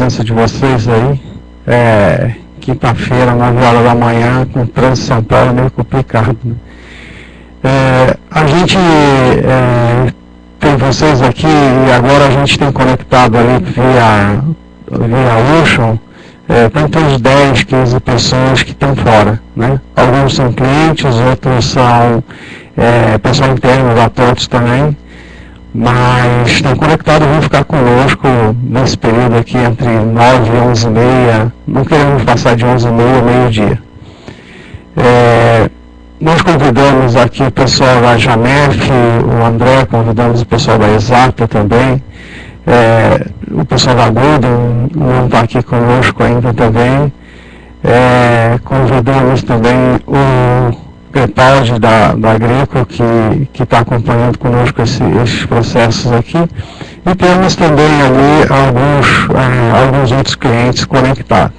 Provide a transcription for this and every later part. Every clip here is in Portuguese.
presença de vocês aí. Quinta-feira, 9 horas da manhã, com o trânsito de São Paulo meio complicado, né? A gente tem vocês aqui e agora a gente tem conectado ali via Ocean, tanto uns 10, 15 pessoas que estão fora, né? Alguns são clientes, outros são pessoal interno da TOTS também, mas estão conectados, vão ficar conosco nesse período aqui entre 9 e 11h30, não queremos passar de 11h30 ao meio-dia. Nós convidamos aqui o pessoal da Jamef, o André, convidamos o pessoal da Exata também, o pessoal da Golden não está aqui conosco ainda também, convidamos também o Crepaldi da Agrico, que está acompanhando conosco esses processos aqui, e temos também ali alguns outros clientes conectados.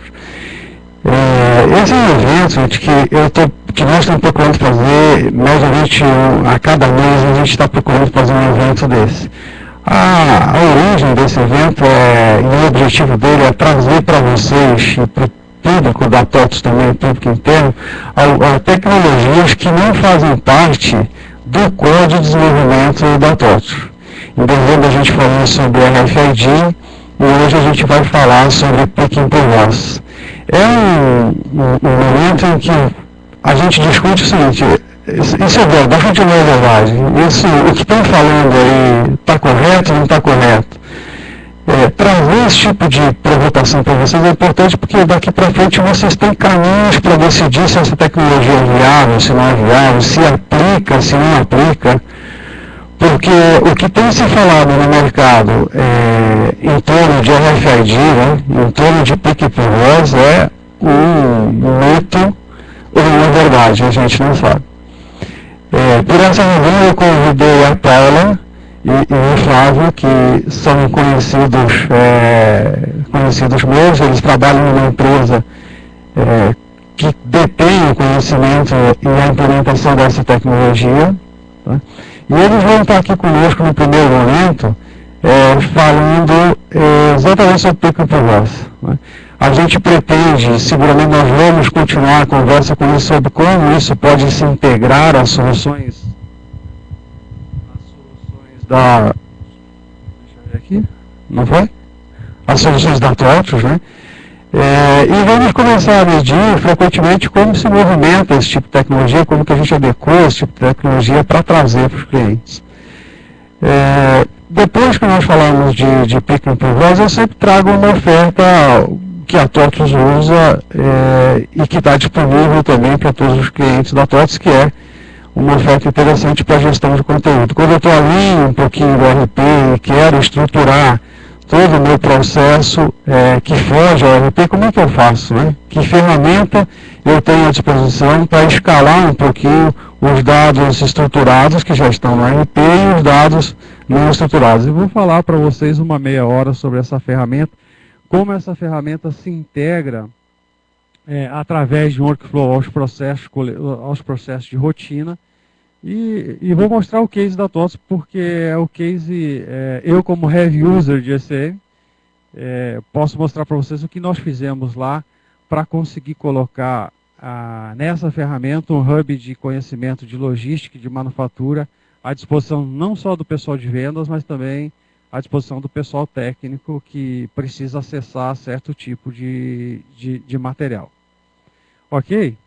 Esse é um evento, gente, que nós estamos procurando fazer, mediamente a cada mês a gente está procurando fazer um evento desse. A origem desse evento e o objetivo dele é trazer para vocês e para o público da TOTS também, o público interno, tecnologias que não fazem parte do código de desenvolvimento da TOTS. Em dezembro a gente falou sobre RFID e hoje a gente vai falar sobre Picking por Voz. É um momento em que a gente discute o seguinte: isso é verdade ou não é verdade? O que estão falando aí está correto ou não está correto? Trazer esse tipo de provocação para vocês é importante, porque daqui para frente vocês têm caminhos para decidir se essa tecnologia é viável, se não é viável, se aplica, se não aplica. Porque o que tem se falado no mercado em torno de RFID, né, em torno de Pick por Voz, é um mito ou uma verdade, a gente não sabe. Por essa razão eu convidei a Paula e o Flávio, que são conhecidos meus, eles trabalham numa empresa que detém o conhecimento e a implementação dessa tecnologia, tá? E eles vão estar aqui conosco no primeiro momento, falando exatamente sobre Pick por Voz, né? A gente pretende, seguramente nós vamos continuar a conversa com eles sobre como isso pode se integrar às soluções da... Deixa eu ver aqui, não foi? As soluções da TOTS, né? E vamos começar a medir frequentemente como se movimenta esse tipo de tecnologia, como que a gente adequa esse tipo de tecnologia para trazer para os clientes. Depois que nós falamos de Picking por Voz, eu sempre trago uma oferta que a TOTS usa e que está disponível também para todos os clientes da TOTS, que é uma oferta interessante para a gestão de conteúdo. Quando eu estou ali um pouquinho do RP e quero estruturar todo o meu processo que foge ao RP, como é que eu faço, né? Que ferramenta eu tenho à disposição para escalar um pouquinho os dados estruturados que já estão no RP e os dados não estruturados. Eu vou falar para vocês uma meia hora sobre essa ferramenta, como essa ferramenta se integra através de um workflow aos processos de rotina. E vou mostrar o case da TOTS, porque é o case, eu como heavy user de ECM, posso mostrar para vocês o que nós fizemos lá para conseguir colocar nessa ferramenta um hub de conhecimento de logística e de manufatura à disposição não só do pessoal de vendas, mas também à disposição do pessoal técnico que precisa acessar certo tipo de material. Ok?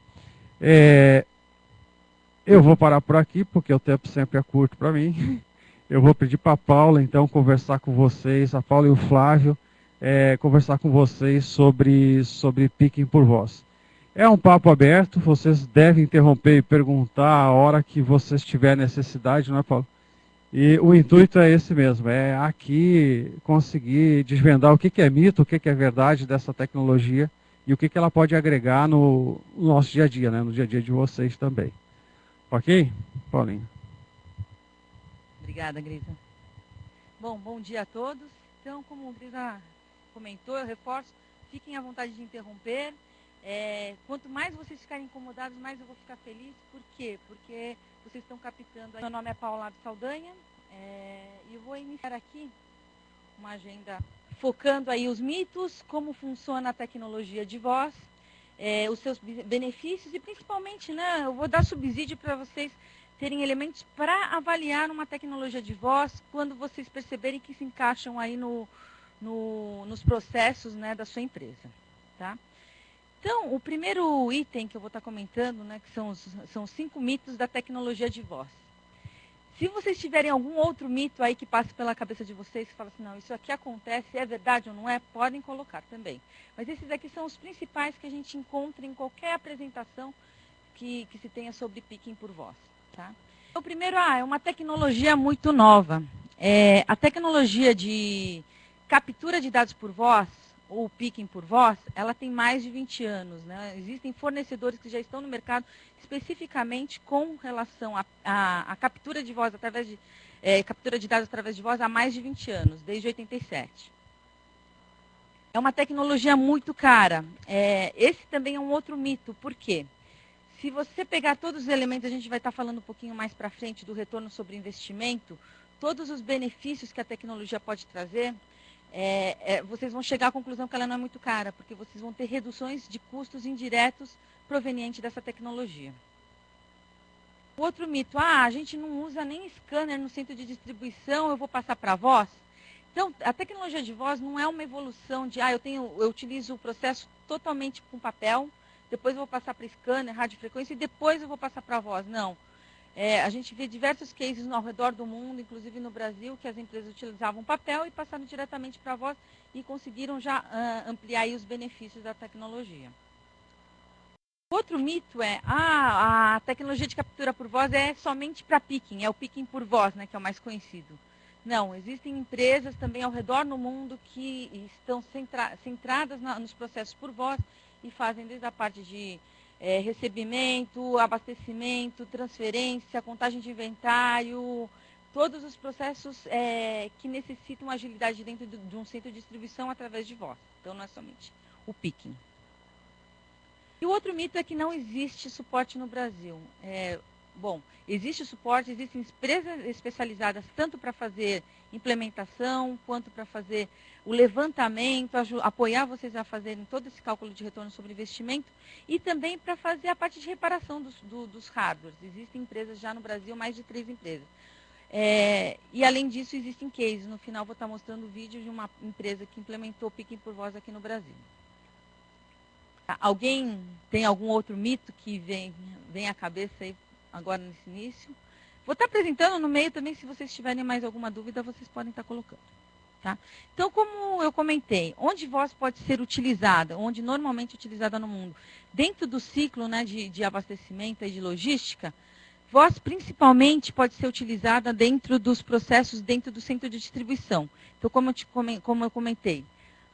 Eu vou parar por aqui, porque o tempo sempre é curto para mim. Eu vou pedir para a Paula, então, conversar com vocês, a Paula e o Flávio, conversar com vocês sobre Picking por Voz. É um papo aberto, vocês devem interromper e perguntar a hora que vocês tiverem necessidade, não é, Paulo? E o intuito é esse mesmo, é aqui conseguir desvendar o que é mito, o que é verdade dessa tecnologia e o que ela pode agregar no nosso dia a dia, né? No dia a dia de vocês também. Ok? Paulinho. Obrigada, Grisa. Bom dia a todos. Então, como o Grisa comentou, eu reforço, fiquem à vontade de interromper. Quanto mais vocês ficarem incomodados, mais eu vou ficar feliz. Por quê? Porque vocês estão captando. Meu nome é Paula Saldanha e eu vou iniciar aqui uma agenda focando aí os mitos, como funciona a tecnologia de voz, os seus benefícios e principalmente, né, eu vou dar subsídio para vocês terem elementos para avaliar uma tecnologia de voz quando vocês perceberem que se encaixam aí nos processos, né, da sua empresa. Tá? Então, o primeiro item que eu vou estar comentando, né, que são os 5 mitos da tecnologia de voz. Se vocês tiverem algum outro mito aí que passe pela cabeça de vocês, que fala assim, não, isso aqui acontece, é verdade ou não é, podem colocar também. Mas esses aqui são os principais que a gente encontra em qualquer apresentação que se tenha sobre picking por voz. Tá? O primeiro, é uma tecnologia muito nova. A tecnologia de captura de dados por voz, ou picking por voz, ela tem mais de 20 anos. Né? Existem fornecedores que já estão no mercado especificamente com relação à captura de voz através de captura de dados através de voz há mais de 20 anos, desde 87. É uma tecnologia muito cara. Esse também é um outro mito. Por quê? Se você pegar todos os elementos, a gente vai estar falando um pouquinho mais para frente do retorno sobre investimento, todos os benefícios que a tecnologia pode trazer, vocês vão chegar à conclusão que ela não é muito cara, porque vocês vão ter reduções de custos indiretos provenientes dessa tecnologia. O outro mito, a gente não usa nem scanner no centro de distribuição, eu vou passar para voz? Então, a tecnologia de voz não é uma evolução de, eu utilizo o processo totalmente com papel, depois eu vou passar para scanner, radiofrequência e depois eu vou passar para voz. Não. A gente vê diversos cases ao redor do mundo, inclusive no Brasil, que as empresas utilizavam papel e passaram diretamente para a voz e conseguiram já ampliar aí os benefícios da tecnologia. Outro mito a tecnologia de captura por voz é somente para picking, é o picking por voz, né, que é o mais conhecido. Não, existem empresas também ao redor do mundo que estão centradas nos processos por voz e fazem desde a parte de recebimento, abastecimento, transferência, contagem de inventário, todos os processos que necessitam agilidade dentro de um centro de distribuição através de voz. Então, não é somente o picking. E o outro mito é que não existe suporte no Brasil. Bom, existe suporte, existem empresas especializadas tanto para fazer implementação, quanto para fazer o levantamento, apoiar vocês a fazerem todo esse cálculo de retorno sobre investimento e também para fazer a parte de reparação dos hardwares. Existem empresas já no Brasil, mais de 3 empresas. E além disso, existem cases. No final, vou estar mostrando o vídeo de uma empresa que implementou picking por voz aqui no Brasil. Alguém tem algum outro mito que vem à cabeça aí agora nesse início? Vou estar apresentando no meio também, se vocês tiverem mais alguma dúvida, vocês podem estar colocando. Tá? Então, como eu comentei, onde voz pode ser utilizada, onde normalmente é utilizada no mundo? Dentro do ciclo, né, de abastecimento e de logística, voz principalmente pode ser utilizada dentro dos processos, dentro do centro de distribuição. Então, como eu comentei,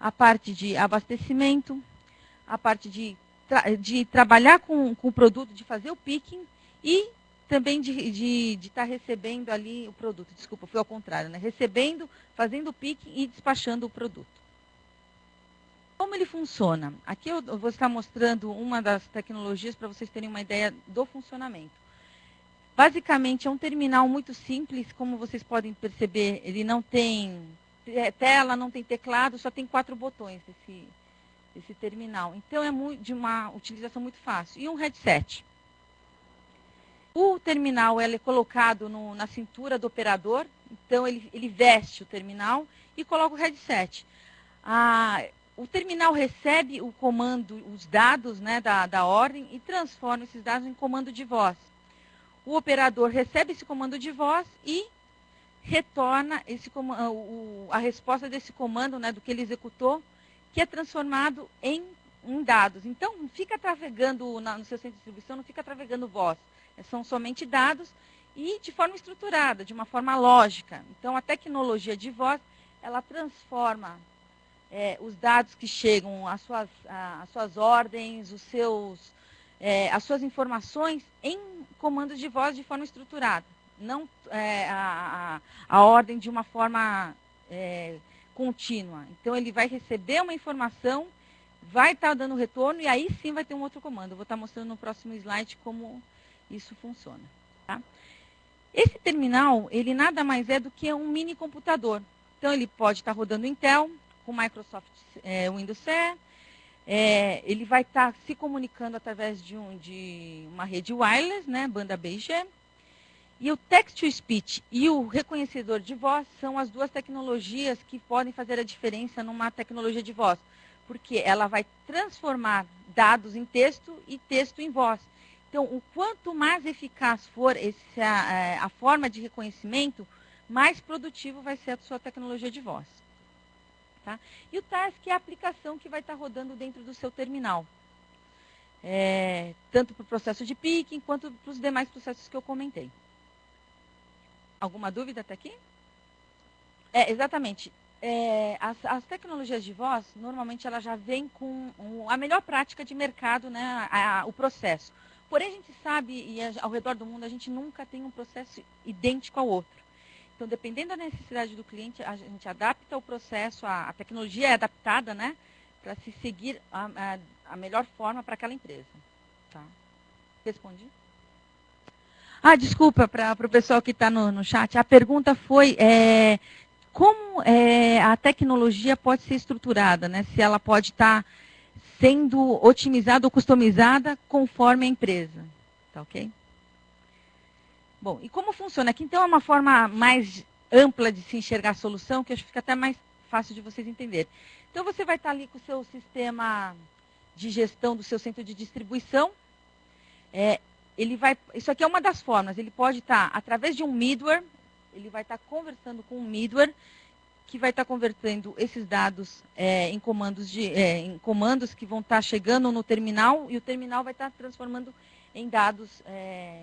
a parte de abastecimento, a parte de trabalhar com o produto, de fazer o picking e também de estar recebendo ali o produto. Desculpa, foi ao contrário, né? Recebendo, fazendo o picking e despachando o produto. Como ele funciona? Aqui eu vou estar mostrando uma das tecnologias para vocês terem uma ideia do funcionamento. Basicamente, é um terminal muito simples, como vocês podem perceber, ele não tem tela, não tem teclado, só tem 4 botões esse terminal. Então, é de uma utilização muito fácil. E um headset. O terminal é colocado na cintura do operador, então ele veste o terminal e coloca o headset. O terminal recebe o comando, os dados, né, da ordem e transforma esses dados em comando de voz. O operador recebe esse comando de voz e retorna a resposta desse comando, né, do que ele executou, que é transformado em dados. Então, não fica trafegando no seu centro de distribuição, não fica trafegando voz. São somente dados e de forma estruturada, de uma forma lógica. Então, a tecnologia de voz, ela transforma os dados que chegam, as suas ordens, as suas informações em comandos de voz de forma estruturada. Não a ordem de uma forma contínua. Então, ele vai receber uma informação, vai estar dando retorno e aí sim vai ter um outro comando. Eu vou estar mostrando no próximo slide como isso funciona. Tá? Esse terminal, ele nada mais é do que um mini computador. Então, ele pode estar rodando Intel, com Microsoft Windows CE, ele vai estar se comunicando através de uma rede wireless, né, banda BG, e o text-to-speech e o reconhecedor de voz são as duas tecnologias que podem fazer a diferença numa tecnologia de voz, porque ela vai transformar dados em texto e texto em voz. Então, o quanto mais eficaz for a forma de reconhecimento, mais produtivo vai ser a sua tecnologia de voz. Tá? E o task é a aplicação que vai estar rodando dentro do seu terminal. Tanto para o processo de picking, quanto para os demais processos que eu comentei. Alguma dúvida até aqui? Exatamente. As tecnologias de voz, normalmente, ela já vem com a melhor prática de mercado, né, o processo. Porém, a gente sabe, e ao redor do mundo, a gente nunca tem um processo idêntico ao outro. Então, dependendo da necessidade do cliente, a gente adapta o processo, a tecnologia é adaptada, né, para se seguir a melhor forma para aquela empresa. Tá? Respondi? Desculpa, para o pessoal que está no chat, a pergunta foi como a tecnologia pode ser estruturada, né? Se ela pode estar sendo otimizada ou customizada conforme a empresa. Tá ok? Bom, e como funciona? Aqui então é uma forma mais ampla de se enxergar a solução, que acho que fica até mais fácil de vocês entenderem. Então você vai estar ali com o seu sistema de gestão do seu centro de distribuição. Isso aqui é uma das formas, ele pode estar através de um middleware, ele vai estar conversando com um middleware, que vai estar convertendo esses dados em comandos que vão estar chegando no terminal, e o terminal vai estar transformando em dados,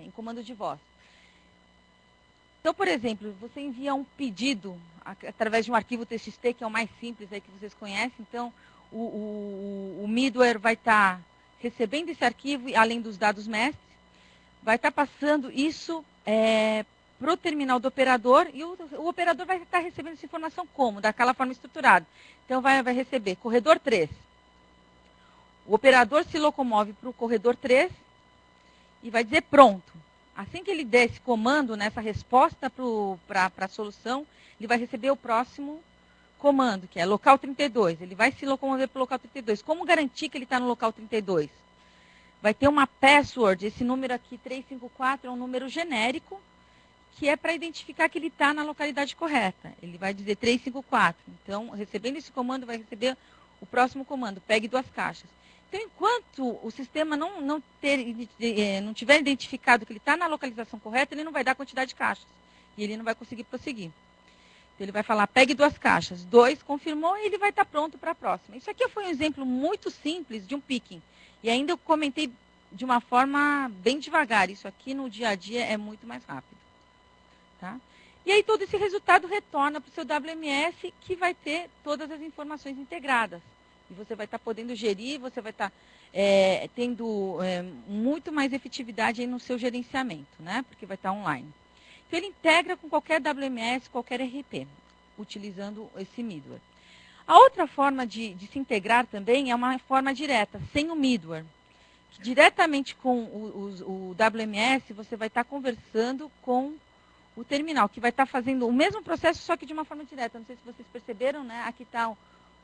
em comando de voz. Então, por exemplo, você envia um pedido através de um arquivo TXT, que é o mais simples aí que vocês conhecem. Então, o middleware vai estar recebendo esse arquivo, além dos dados mestres, vai estar passando isso para o terminal do operador, e o operador vai estar recebendo essa informação como? Daquela forma estruturada. Então, vai receber corredor 3. O operador se locomove para o corredor 3 e vai dizer pronto. Assim que ele der esse comando, nessa resposta para a solução, ele vai receber o próximo comando, que é local 32. Ele vai se locomover para o local 32. Como garantir que ele está no local 32? Vai ter uma password, esse número aqui, 354, é um número genérico, que é para identificar que ele está na localidade correta. Ele vai dizer 354. Então, recebendo esse comando, vai receber o próximo comando, pegue 2 caixas. Então, enquanto o sistema não tiver identificado que ele está na localização correta, ele não vai dar quantidade de caixas. E ele não vai conseguir prosseguir. Então, ele vai falar, pegue 2 caixas. 2, confirmou, e ele vai estar pronto para a próxima. Isso aqui foi um exemplo muito simples de um picking. E ainda eu comentei de uma forma bem devagar. Isso aqui no dia a dia é muito mais rápido. Tá? E aí todo esse resultado retorna para o seu WMS, que vai ter todas as informações integradas. E você vai estar podendo gerir, você vai estar tendo muito mais efetividade aí no seu gerenciamento, né? Porque vai estar online. Então, ele integra com qualquer WMS, qualquer RP, utilizando esse middleware. A outra forma de se integrar também é uma forma direta, sem o middleware. Diretamente com o WMS, você vai estar conversando com o terminal, que vai estar fazendo o mesmo processo, só que de uma forma direta. Não sei se vocês perceberam, né? Aqui está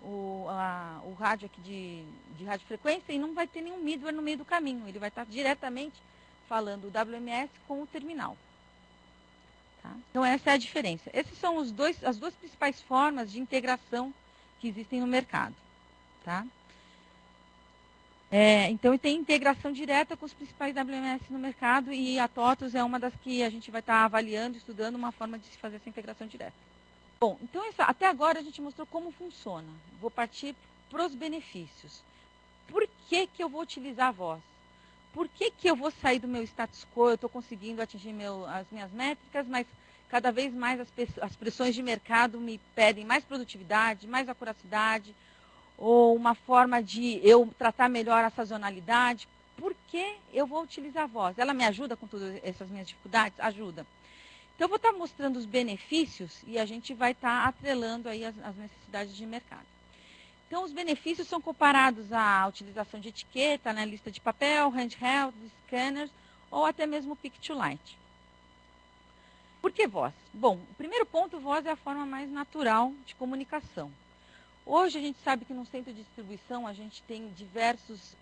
o rádio aqui de radiofrequência, e não vai ter nenhum middleware no meio do caminho. Ele vai estar diretamente falando o WMS com o terminal. Tá? Então, essa é a diferença. Essas são as duas principais formas de integração que existem no mercado. Tá? Então, tem integração direta com os principais WMS no mercado, e a TOTUS é uma das que a gente vai estar avaliando, estudando uma forma de se fazer essa integração direta. Bom, então, até agora a gente mostrou como funciona. Vou partir para os benefícios. Por que eu vou utilizar a voz? Por que eu vou sair do meu status quo? Eu estou conseguindo atingir as minhas métricas, mas cada vez mais as pressões de mercado me pedem mais produtividade, mais acuracidade, ou uma forma de eu tratar melhor a sazonalidade. Por que eu vou utilizar a voz? Ela me ajuda com todas essas minhas dificuldades? Ajuda. Então, eu vou estar mostrando os benefícios, e a gente vai estar atrelando aí as necessidades de mercado. Então, os benefícios são comparados à utilização de etiqueta, né, lista de papel, handheld, scanners, ou até mesmo Pick-to-Light. por que voz? Bom, o primeiro ponto, voz é a forma mais natural de comunicação. Hoje a gente sabe que no centro de distribuição a gente tem diversos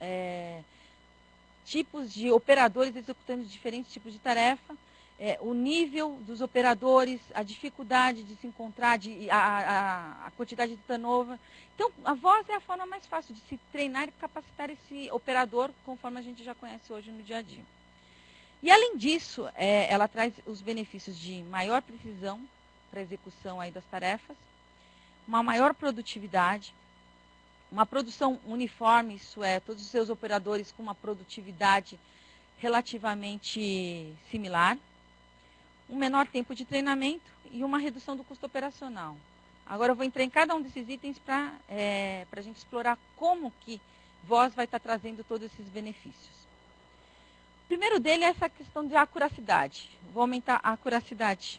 tipos de operadores executando diferentes tipos de tarefa. O nível dos operadores, a dificuldade de se encontrar, a quantidade de turnover. Então, a voz é a forma mais fácil de se treinar e capacitar esse operador, conforme a gente já conhece hoje no dia a dia. E, além disso, ela traz os benefícios de maior precisão para a execução aí das tarefas, uma maior produtividade, uma produção uniforme, isso é, todos os seus operadores com uma produtividade relativamente similar, um menor tempo de treinamento e uma redução do custo operacional. Agora eu vou entrar em cada um desses itens para a gente explorar como que voz vai estar trazendo todos esses benefícios. O primeiro dele é essa questão de acuracidade. Vou aumentar a acuracidade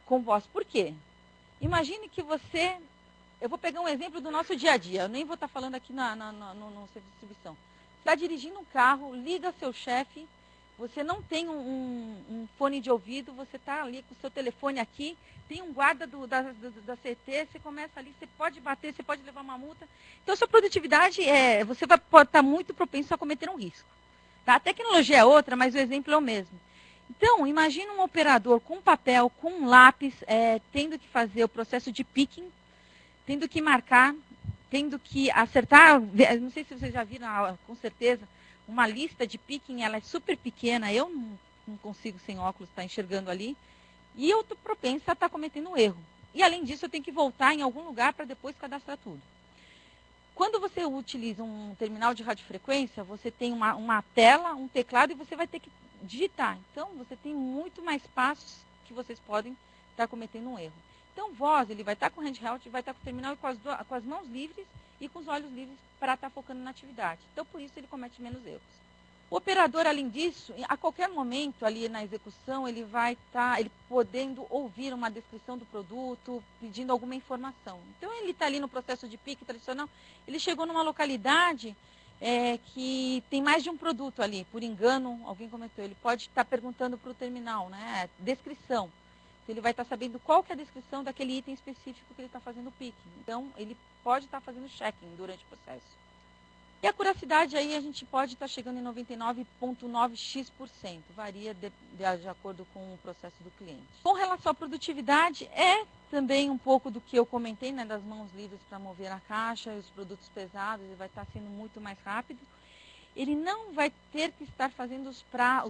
com voz. Por quê? Imagine que você... Eu vou pegar um exemplo do nosso dia a dia. Eu nem vou estar falando aqui no centro de distribuição. Você está dirigindo um carro, liga seu chefe, você não tem um fone de ouvido, você está ali com o seu telefone aqui, tem um guarda da CT, você começa ali, você pode bater, você pode levar uma multa. Então, sua produtividade, você pode estar muito propenso a cometer um risco. Tá? A tecnologia é outra, mas o exemplo é o mesmo. Então, imagina um operador com papel, com um lápis, tendo que fazer o processo de picking, tendo que marcar, tendo que acertar. Não sei se vocês já viram, com certeza, uma lista de picking, ela é super pequena, eu não consigo sem óculos estar enxergando ali, e eu estou propensa a estar cometendo um erro. E, além disso, eu tenho que voltar em algum lugar para depois cadastrar tudo. Quando você utiliza um terminal de radiofrequência, você tem uma tela, um teclado, e você vai ter que digitar. Então, você tem muito mais passos que vocês podem estar cometendo um erro. Então, voz, ele vai estar com o handheld, vai estar com o terminal e com as mãos livres e com os olhos livres para estar focando na atividade. Então, por isso, ele comete menos erros. O operador, além disso, a qualquer momento ali na execução, ele vai estar podendo ouvir uma descrição do produto, pedindo alguma informação. Então, ele está ali no processo de pick tradicional, ele chegou numa localidade que tem mais de um produto ali, por engano, alguém comentou, ele pode estar perguntando para o terminal, né, descrição. Ele vai estar sabendo qual que é a descrição daquele item específico que ele está fazendo o picking. Então, ele pode estar fazendo checking durante o processo. E a acuracidade aí a gente pode estar chegando em 99,9x%. Varia de acordo com o processo do cliente. Com relação à produtividade, é também um pouco do que eu comentei, né, das mãos livres para mover a caixa, e os produtos pesados, ele vai estar sendo muito mais rápido. Ele não vai ter que estar fazendo os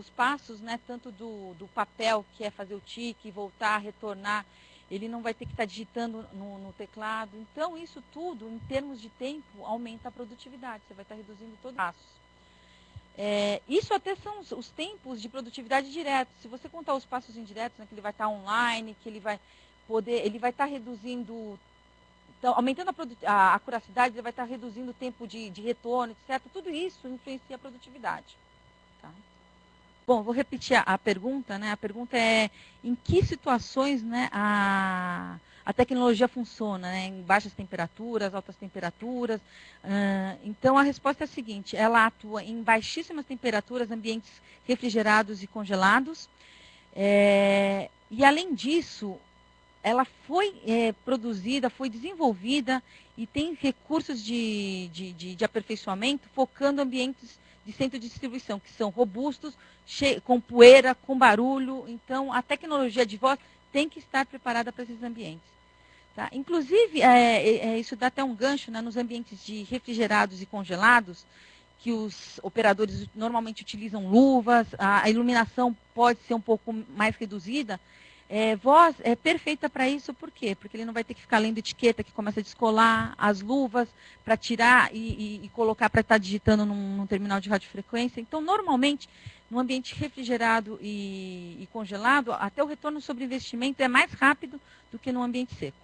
passos, né, tanto do papel, que é fazer o tique, voltar, retornar. Ele não vai ter que estar digitando no teclado. Então, isso tudo, em termos de tempo, aumenta a produtividade. Você vai estar reduzindo todos os passos. Isso até são os tempos de produtividade diretos. Se você contar os passos indiretos, né, que ele vai estar online, que ele vai estar reduzindo... Então, aumentando a acuracidade, ele vai estar reduzindo o tempo de retorno, etc. Tudo isso influencia a produtividade. Tá? Bom, vou repetir a pergunta, né? A pergunta é, em que situações, né, a tecnologia funciona, né? Em baixas temperaturas, altas temperaturas? Então, a resposta é a seguinte, ela atua em baixíssimas temperaturas, ambientes refrigerados e congelados. E, além disso, ela foi produzida, foi desenvolvida e tem recursos de aperfeiçoamento focando ambientes de centro de distribuição, que são robustos, com poeira, com barulho. Então, a tecnologia de voz tem que estar preparada para esses ambientes. Tá? Inclusive, isso dá até um gancho, né, nos ambientes de refrigerados e congelados, que os operadores normalmente utilizam luvas, a iluminação pode ser um pouco mais reduzida. Voz é perfeita para isso, por quê? Porque ele não vai ter que ficar lendo etiqueta que começa a descolar, as luvas para tirar e colocar para estar digitando num terminal de radiofrequência. Então, normalmente, no ambiente refrigerado e congelado, até o retorno sobre investimento é mais rápido do que no ambiente seco.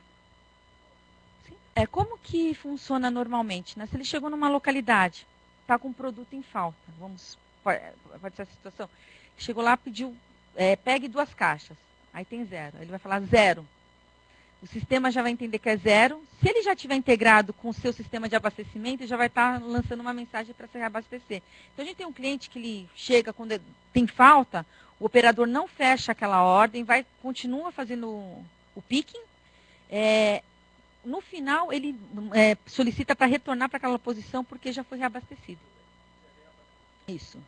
Sim? Como que funciona normalmente? Né? Se ele chegou numa localidade, está com um produto em falta, pode ser essa situação, chegou lá, pediu, pegue 2 caixas. Aí tem 0. Ele vai falar 0. o sistema já vai entender que é 0. Se ele já estiver integrado com o seu sistema de abastecimento, ele já vai estar lançando uma mensagem para se reabastecer. Então, a gente tem um cliente que ele chega quando tem falta, o operador não fecha aquela ordem, continua fazendo o picking. No final, ele solicita para retornar para aquela posição porque já foi reabastecido. Isso.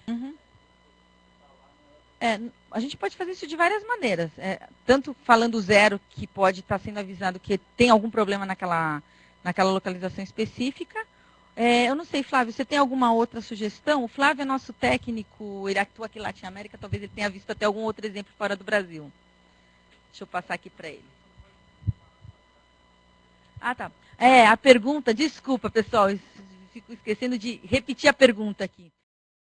Uhum. A gente pode fazer isso de várias maneiras. Tanto falando 0, que pode estar sendo avisado que tem algum problema naquela localização específica. Eu não sei, Flávio, você tem alguma outra sugestão? O Flávio é nosso técnico, ele atua aqui em Latin América, talvez ele tenha visto até algum outro exemplo fora do Brasil. Deixa eu passar aqui para ele. Ah, tá. A pergunta, desculpa, pessoal, fico esquecendo de repetir a pergunta aqui.